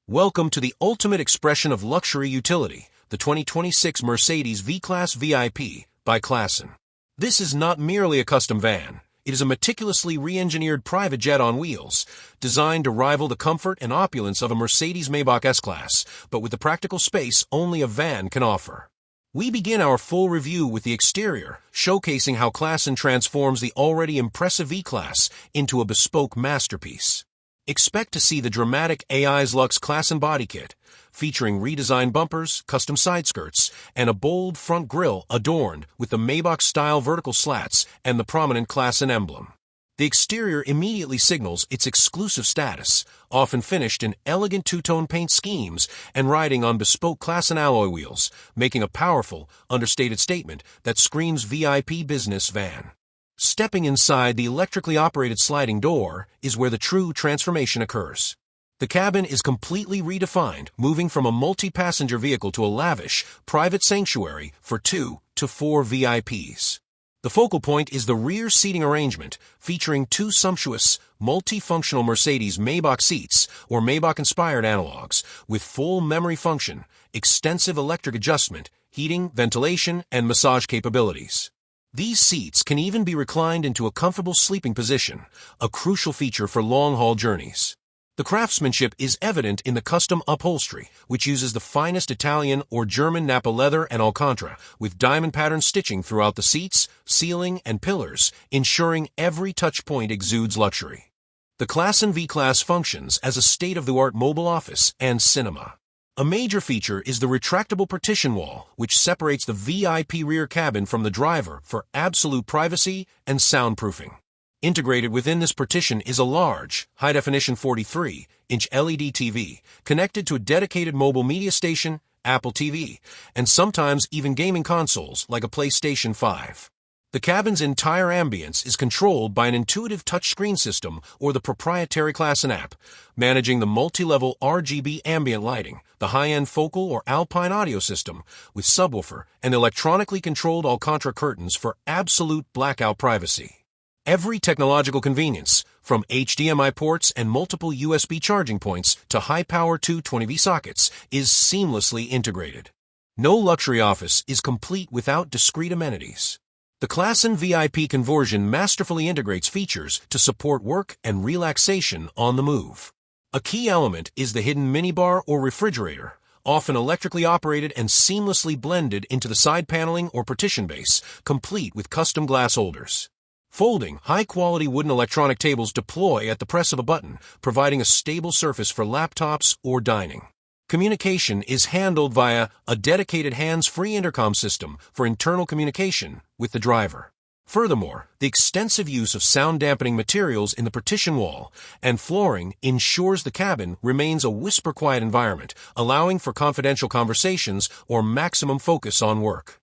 Welcome to the ultimate expression of luxury utility, the 2026 Mercedes V-Class VIP by Klassen. This is not merely a custom van. It is a meticulously re-engineered private jet on wheels, designed to rival the comfort and opulence of a Mercedes Maybach S-Class, but with the practical space only a van can offer. We begin our full review with the exterior, showcasing how Klassen transforms the already impressive V-Class into a bespoke masterpiece. Expect to see the dramatic AI's Luxe Klassen body kit, featuring redesigned bumpers, custom side skirts, and a bold front grille adorned with the Maybach-style vertical slats and the prominent Klassen emblem. The exterior immediately signals its exclusive status, often finished in elegant two-tone paint schemes and riding on bespoke Klassen alloy wheels, making a powerful, understated statement that screams VIP business van. Stepping inside the electrically operated sliding door is where the true transformation occurs. The cabin is completely redefined, moving from a multi-passenger vehicle to a lavish, private sanctuary for 2 to 4 VIPs. The focal point is the rear seating arrangement, featuring two sumptuous, multifunctional Mercedes Maybach seats or Maybach-inspired analogs, with full memory function, extensive electric adjustment, heating, ventilation, and massage capabilities. These seats can even be reclined into a comfortable sleeping position, a crucial feature for long-haul journeys. The craftsmanship is evident in the custom upholstery, which uses the finest Italian or German Napa leather and Alcantara, with diamond-patterned stitching throughout the seats, ceiling, and pillars, ensuring every touch-point exudes luxury. The Klassen V-Class functions as a state-of-the-art mobile office and cinema. A major feature is the retractable partition wall, which separates the VIP rear cabin from the driver for absolute privacy and soundproofing. Integrated within this partition is a large, high-definition 43-inch LED TV, connected to a dedicated mobile media station, Apple TV, and sometimes even gaming consoles like a PlayStation 5. The cabin's entire ambience is controlled by an intuitive touchscreen system or the proprietary Klassen app, managing the multi-level RGB ambient lighting, the high-end focal or alpine audio system with subwoofer and electronically controlled Alcantara curtains for absolute blackout privacy. Every technological convenience, from HDMI ports and multiple USB charging points to high-power 220V sockets, is seamlessly integrated. No luxury office is complete without discrete amenities. The Klassen VIP conversion masterfully integrates features to support work and relaxation on the move. A key element is the hidden minibar or refrigerator, often electrically operated and seamlessly blended into the side paneling or partition base, complete with custom glass holders. Folding, high-quality wooden electronic tables deploy at the press of a button, providing a stable surface for laptops or dining. Communication is handled via a dedicated hands-free intercom system for internal communication with the driver. Furthermore, the extensive use of sound-dampening materials in the partition wall and flooring ensures the cabin remains a whisper-quiet environment, allowing for confidential conversations or maximum focus on work.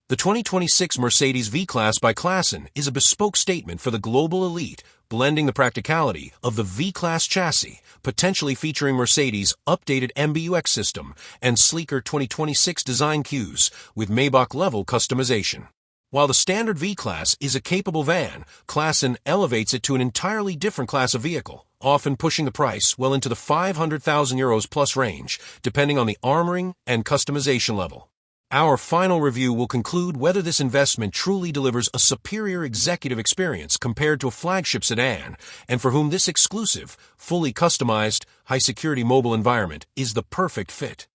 The 2026 Mercedes V-Class by Klassen is a bespoke statement for the global elite, blending the practicality of the V-Class chassis, potentially featuring Mercedes' updated MBUX system and sleeker 2026 design cues with Maybach-level customization. While the standard V-Class is a capable van, Klassen elevates it to an entirely different class of vehicle, often pushing the price well into the €500,000 plus range, depending on the armoring and customization level. Our final review will conclude whether this investment truly delivers a superior executive experience compared to a flagship sedan, and for whom this exclusive, fully customized, high-security mobile environment is the perfect fit.